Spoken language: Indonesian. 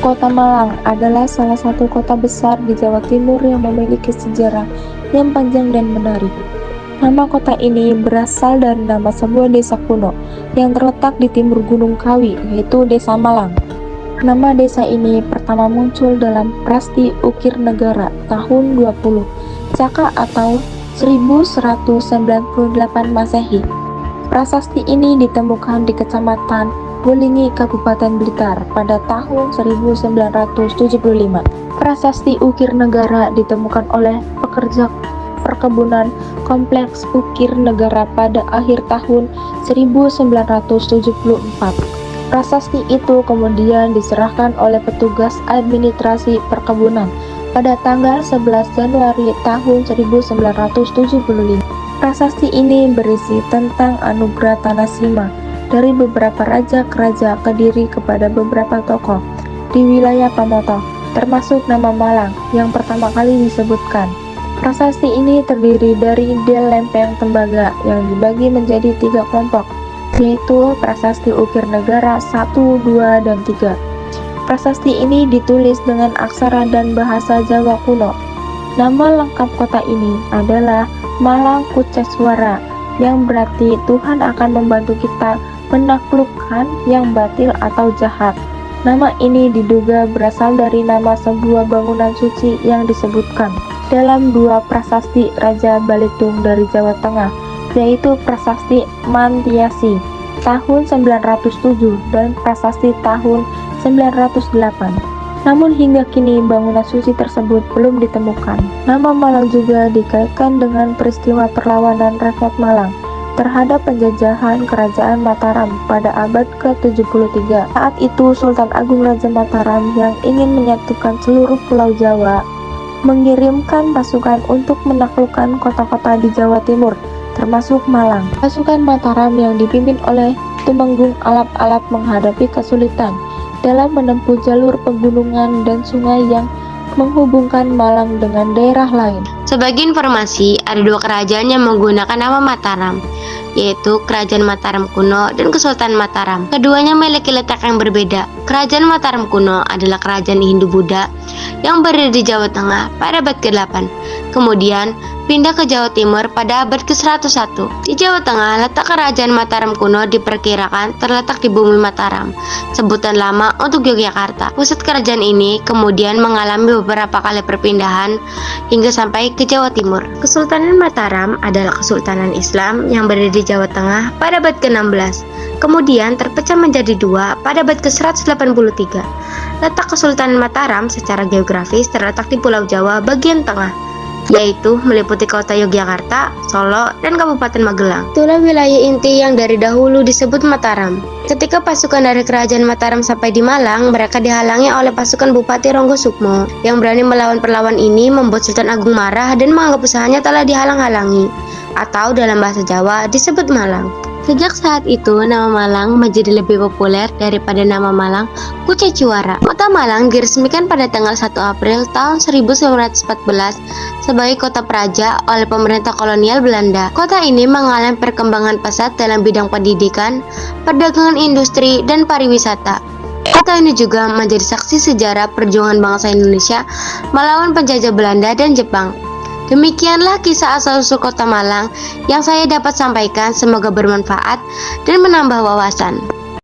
Kota Malang adalah salah satu kota besar di Jawa Timur yang memiliki sejarah yang panjang dan menarik. Nama kota ini berasal dari nama sebuah desa kuno yang terletak di timur Gunung Kawi, yaitu Desa Malang. Nama desa ini pertama muncul dalam Prasasti Ukir Negara tahun 20 Caka atau 1198 Masehi. Prasasti ini ditemukan di Kecamatan Wulingi, Kabupaten Blitar pada tahun 1975. Prasasti Ukir Negara ditemukan oleh pekerja perkebunan Kompleks Ukir Negara pada akhir tahun 1974. Prasasti itu kemudian diserahkan oleh petugas administrasi perkebunan pada tanggal 11 Januari tahun 1975. Prasasti ini berisi tentang anugerah tanah sima dari beberapa raja keraja Kediri kepada beberapa tokoh di wilayah Pamoto, termasuk nama Malang yang pertama kali disebutkan. Prasasti ini terdiri dari Del Lempeng Tembaga yang dibagi menjadi 3 kelompok, yaitu Prasasti Ukir Negara 1, 2, dan 3. Prasasti ini ditulis dengan aksara dan bahasa Jawa kuno. Nama lengkap kota ini adalah Malang Kuceswara, yang berarti Tuhan akan membantu kita menaklukkan yang batil atau jahat. Nama ini diduga berasal dari nama sebuah bangunan suci yang disebutkan dalam 2 prasasti Raja Balitung dari Jawa Tengah, yaitu Prasasti Mantiasi tahun 907 dan Prasasti tahun 908. Namun hingga kini bangunan suci tersebut belum ditemukan. Nama Malang juga dikaitkan dengan peristiwa perlawanan rakyat Malang terhadap penjajahan Kerajaan Mataram pada abad ke-73. Saat itu Sultan Agung Raja Mataram yang ingin menyatukan seluruh Pulau Jawa mengirimkan pasukan untuk menaklukkan kota-kota di Jawa Timur, termasuk Malang. Pasukan Mataram yang dipimpin oleh Tumenggung Alap-Alap menghadapi kesulitan dalam menempuh jalur pegunungan dan sungai yang menghubungkan Malang dengan daerah lain. Sebagai informasi, ada 2 kerajaan yang menggunakan nama Mataram, yaitu Kerajaan Mataram Kuno dan Kesultanan Mataram. Keduanya memiliki letak yang berbeda. Kerajaan Mataram Kuno adalah kerajaan Hindu-Buddha yang berada di Jawa Tengah pada abad ke-8. Kemudian pindah ke Jawa Timur pada abad ke-101. Di Jawa Tengah, letak Kerajaan Mataram Kuno diperkirakan terletak di Bumi Mataram, sebutan lama untuk Yogyakarta. Pusat kerajaan ini kemudian mengalami beberapa kali perpindahan hingga sampai ke Jawa Timur. Kesultanan Mataram adalah kesultanan Islam yang berada di Jawa Tengah pada abad ke-16. Kemudian terpecah menjadi 2 pada abad ke-183. Letak Kesultanan Mataram secara geografis terletak di Pulau Jawa bagian tengah, yaitu meliputi kota Yogyakarta, Solo, dan Kabupaten Magelang. Itulah wilayah inti yang dari dahulu disebut Mataram. Ketika pasukan dari Kerajaan Mataram sampai di Malang, mereka dihalangi oleh pasukan Bupati Ronggo Sukmo yang berani melawan perlawan ini, membuat Sultan Agung marah dan menganggap usahanya telah dihalang-halangi, atau dalam bahasa Jawa disebut Malang. Sejak saat itu, nama Malang menjadi lebih populer daripada nama Malang Kuceciwara. Kota Malang diresmikan pada tanggal 1 April tahun 1914 sebagai kota praja oleh pemerintah kolonial Belanda. Kota ini mengalami perkembangan pesat dalam bidang pendidikan, perdagangan, industri, dan pariwisata. Kota ini juga menjadi saksi sejarah perjuangan bangsa Indonesia melawan penjajah Belanda dan Jepang. Demikianlah kisah asal-usul kota Malang yang saya dapat sampaikan, semoga bermanfaat dan menambah wawasan.